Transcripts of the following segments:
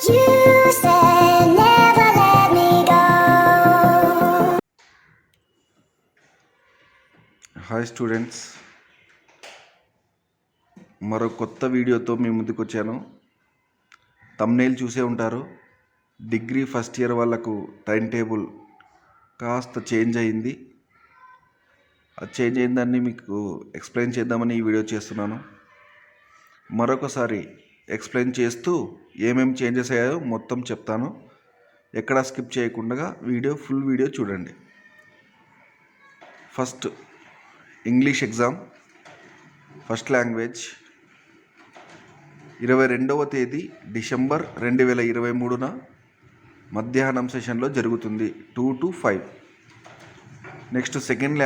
You said never let me go. Hi students, మరో కొత్త వీడియోతో మీ ముందుకు వచ్చాను. థంబ్నెయిల్ చూసే ఉంటారు. డిగ్రీ ఫస్ట్ ఇయర్ వాళ్ళకు టైం టేబుల్ కాస్త చేంజ్ అయింది. అది చేంజ్ అయిందాన్ని మీకు ఎక్స్ప్లెయిన్ చేద్దామని ఈ వీడియో చేస్తున్నాను. మరొకసారి ఎక్స్ప్లెయిన్ చేస్తూ ఏమేమి చేంజెస్ అయ్యాయో మొత్తం చెప్తాను. ఎక్కడా స్కిప్ చేయకుండా ఫుల్ వీడియో చూడండి. First English exam first language 22వ తేదీ డిసెంబర్ 2023న మధ్యాహ్నం సెషన్లో జరుగుతుంది 2 to 5. Next second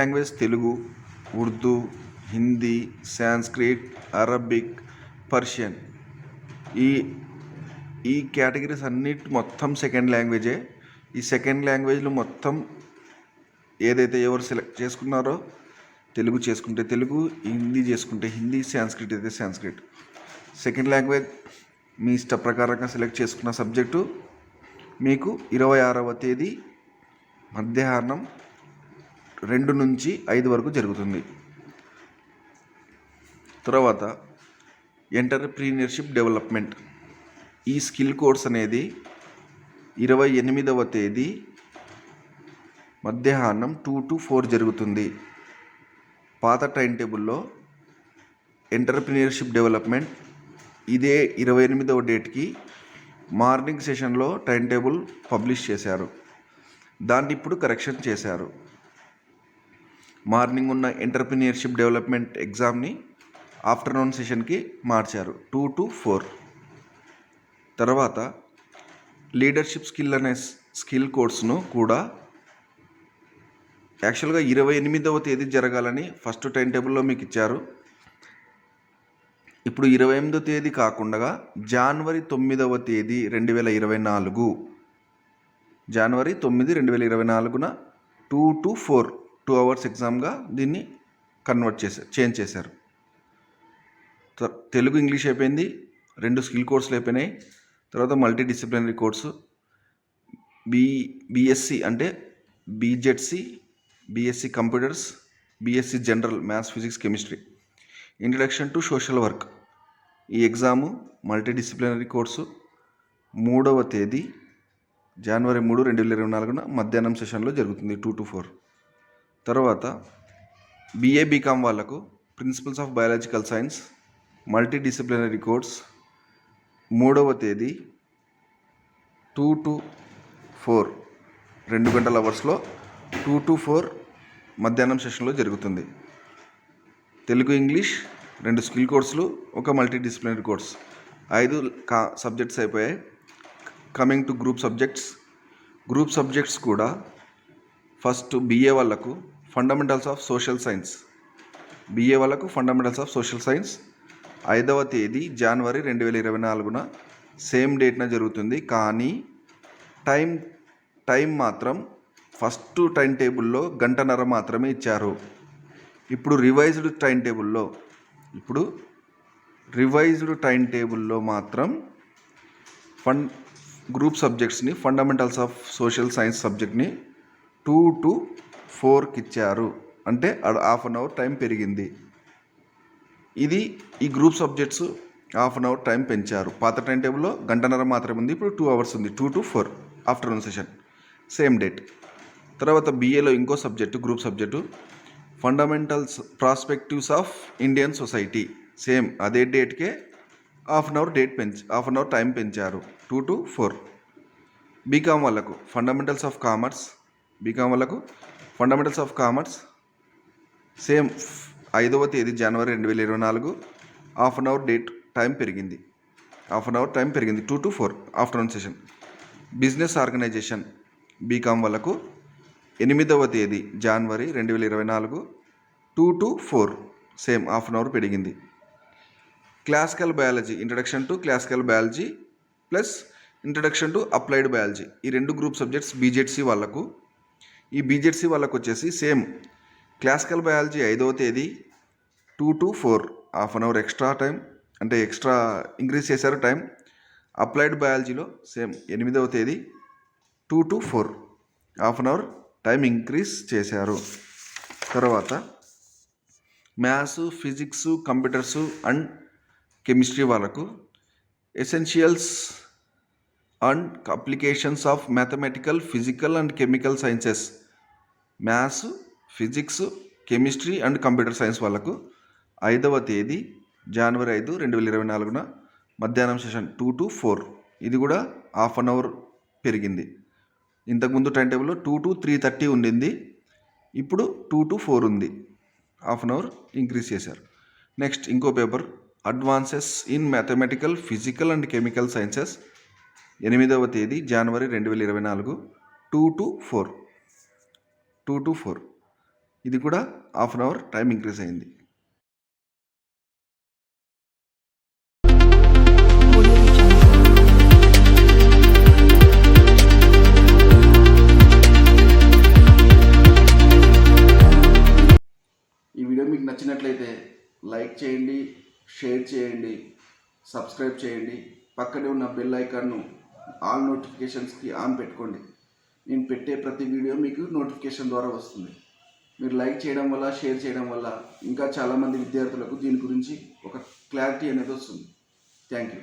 language Telugu, Urdu, Hindi, Sanskrit, Arabic, Persian. ఈ కేటగిరీస్ అన్నిటి మొత్తం సెకండ్ లాంగ్వేజే. ఈ సెకండ్ లాంగ్వేజ్లో మొత్తం ఏదైతే ఎవరు సెలెక్ట్ చేసుకున్నారో, తెలుగు చేసుకుంటే తెలుగు, హిందీ చేసుకుంటే హిందీ, సాంస్క్రిట్ అయితే సాంస్క్రిట్. సెకండ్ లాంగ్వేజ్ మీ ఇష్ట ప్రకారంగా సెలెక్ట్ చేసుకున్న సబ్జెక్టు మీకు 26వ తేదీ మధ్యాహ్నం 2 నుంచి 5 వరకు జరుగుతుంది. తర్వాత ఎంటర్‌ప్రెన్యూర్‌షిప్ డెవలప్మెంట్, ఈ స్కిల్ కోర్స్ అనేది 28వ తేదీ మధ్యాహ్నం 2 to 4 జరుగుతుంది. పాత టైం టేబుల్లో ఎంటర్‌ప్రెన్యూర్‌షిప్ డెవలప్మెంట్ ఇదే 28వ డేట్కి మార్నింగ్ సెషన్లో టైం టేబుల్ పబ్లిష్ చేశారు. దాన్ని ఇప్పుడు కరెక్షన్ చేశారు. మార్నింగ్ ఉన్న ఎంటర్‌ప్రెన్యూర్‌షిప్ డెవలప్మెంట్ ఎగ్జామ్ని ఆఫ్టర్నూన్ సెషన్కి మార్చారు 2 to 4. తర్వాత లీడర్షిప్ స్కిల్ అనే స్కిల్ కోర్సును కూడా యాక్చువల్గా 28వ తేదీ జరగాలని ఫస్ట్ టైం టేబుల్లో మీకు ఇచ్చారు. ఇప్పుడు 28వ తేదీ కాకుండా జనవరి 9వ తేదీ 2024 జనవరి 9, 2024న 2 to 4 2 hours ఎగ్జామ్గా దీన్ని చేంజ్ చేశారు. తెలుగు, ఇంగ్లీష్ అయిపోయింది. 2 స్కిల్ కోర్సులు అయిపోయినాయి. తర్వాత మల్టీ డిసిప్లినరీ కోర్సు బీఎస్సీ అంటే BZC, BSc computers, BSc general maths, physics, chemistry, introduction to social work. ఈ ఎగ్జాము మల్టీ డిసిప్లినరీ కోర్సు 3వ తేదీ జనవరి 3, 2024న మధ్యాహ్నం సెషన్లో జరుగుతుంది 2 to 4. తర్వాత బీఏ బీకామ్ వాళ్ళకు principles of biological science multidisciplinary course 3వ తేదీ 2 to 4 2 గంటల అవర్స్లో 2 to 4 మధ్యాహ్నం సెషన్లో జరుగుతుంది. తెలుగు, ఇంగ్లీష్ 2 స్కిల్ కోర్సులు, ఒక మల్టీ డిసిప్లినరీ కోర్స్, 5 సబ్జెక్ట్స్ అయిపోయాయి. కమింగ్ టు గ్రూప్ సబ్జెక్ట్స్ కూడా ఫస్ట్ బీఏ వాళ్ళకు ఫండమెంటల్స్ ఆఫ్ సోషల్ సైన్స్ 5వ తేదీ జనవరి 2024న సేమ్ డేట్న జరుగుతుంది. కానీ టైం మాత్రం ఫస్ట్ టైం టేబుల్లో 1.5 గంట మాత్రమే ఇచ్చారు. ఇప్పుడు రివైజ్డ్ టైం టేబుల్లో మాత్రం గ్రూప్ సబ్జెక్ట్స్ని ఫండమెంటల్స్ ఆఫ్ సోషల్ సైన్స్ సబ్జెక్ట్ని 2 to 4కి ఇచ్చారు. అంటే 1/2 hour టైం పెరిగింది. ఈ గ్రూప్ సబ్జెక్ట్స్ 1/2 hour టైం పెంచారు. పాత టైం టేబుల్లో 1.5 గంట మాత్రమే ఉంది, ఇప్పుడు 2 hours ఉంది. 2 to 4 afternoon session, same date. తర్వాత బీఏలో ఇంకో subject, group subject fundamentals perspectives of Indian society, same అదే డేట్కే 1/2 hour టైం పెంచారు 2 to 4. బీకామ్ వాళ్ళకు ఫండమెంటల్స్ ఆఫ్ కామర్స్ సేమ్ 5వ తేదీ జనవరి 2024 1/2 hour టైం పెరిగింది 2 to 4 afternoon session. Business organisation BCom వాళ్ళకు 8వ తేదీ జనవరి 2024 2 to 4 సేమ్ 1/2 hour పెరిగింది. Classical biology, introduction to classical biology plus introduction to applied biology, ఈ 2 గ్రూప్ సబ్జెక్ట్స్ బీజెడ్సీ వాళ్ళకు. ఈ బీజెడ్సీ వాళ్ళకు వచ్చేసి సేమ్ క్లాసికల్ బయాలజీ 5వ తేదీ 2 to 4 1/2 hour ఎక్స్ట్రా టైం, అంటే ఎక్స్ట్రా ఇంక్రీజ్ చేశారు టైం. అప్లైడ్ బయాలజీలో సేమ్ 8వ తేదీ 2 to 4 half an hour time increase చేశారు. తర్వాత maths, physics, computers and chemistry వాళ్ళకు essentials and applications of mathematical, physical and chemical sciences, maths, physics, chemistry and computer science వాళ్ళకు 5వ తేదీ జనవరి 5, 2024 మధ్యాహ్నం సెషన్ 2 to 4. ఇది కూడా హాఫ్ అన్ అవర్ పెరిగింది. ఇంతకుముందు టైం టేబుల్లో 2 to 3:30 ఉండింది, ఇప్పుడు 2 to 4 ఉంది. హాఫ్ అన్ అవర్ ఇంక్రీజ్ చేశారు. నెక్స్ట్ ఇంకో paper advances in mathematical, physical and chemical sciences 8వ తేదీ జనవరి 2024 2 to 4. ఇది కూడా half an hour time increase అయింది. ఈ వీడియో మీకు నచ్చినట్లయితే లైక్ చేయండి, షేర్ చేయండి, సబ్స్క్రైబ్ చేయండి. పక్కనే ఉన్న బెల్ ఐకాన్ను ఆల్ నోటిఫికేషన్స్కి ఆన్ పెట్టుకోండి. నేను పెట్టే ప్రతి వీడియో మీకు నోటిఫికేషన్ ద్వారా వస్తుంది. మీరు లైక్ చేయడం వల్ల, షేర్ చేయడం వల్ల ఇంకా చాలామంది విద్యార్థులకు దీని గురించి ఒక క్లారిటీ అనేది వస్తుంది. Thank you.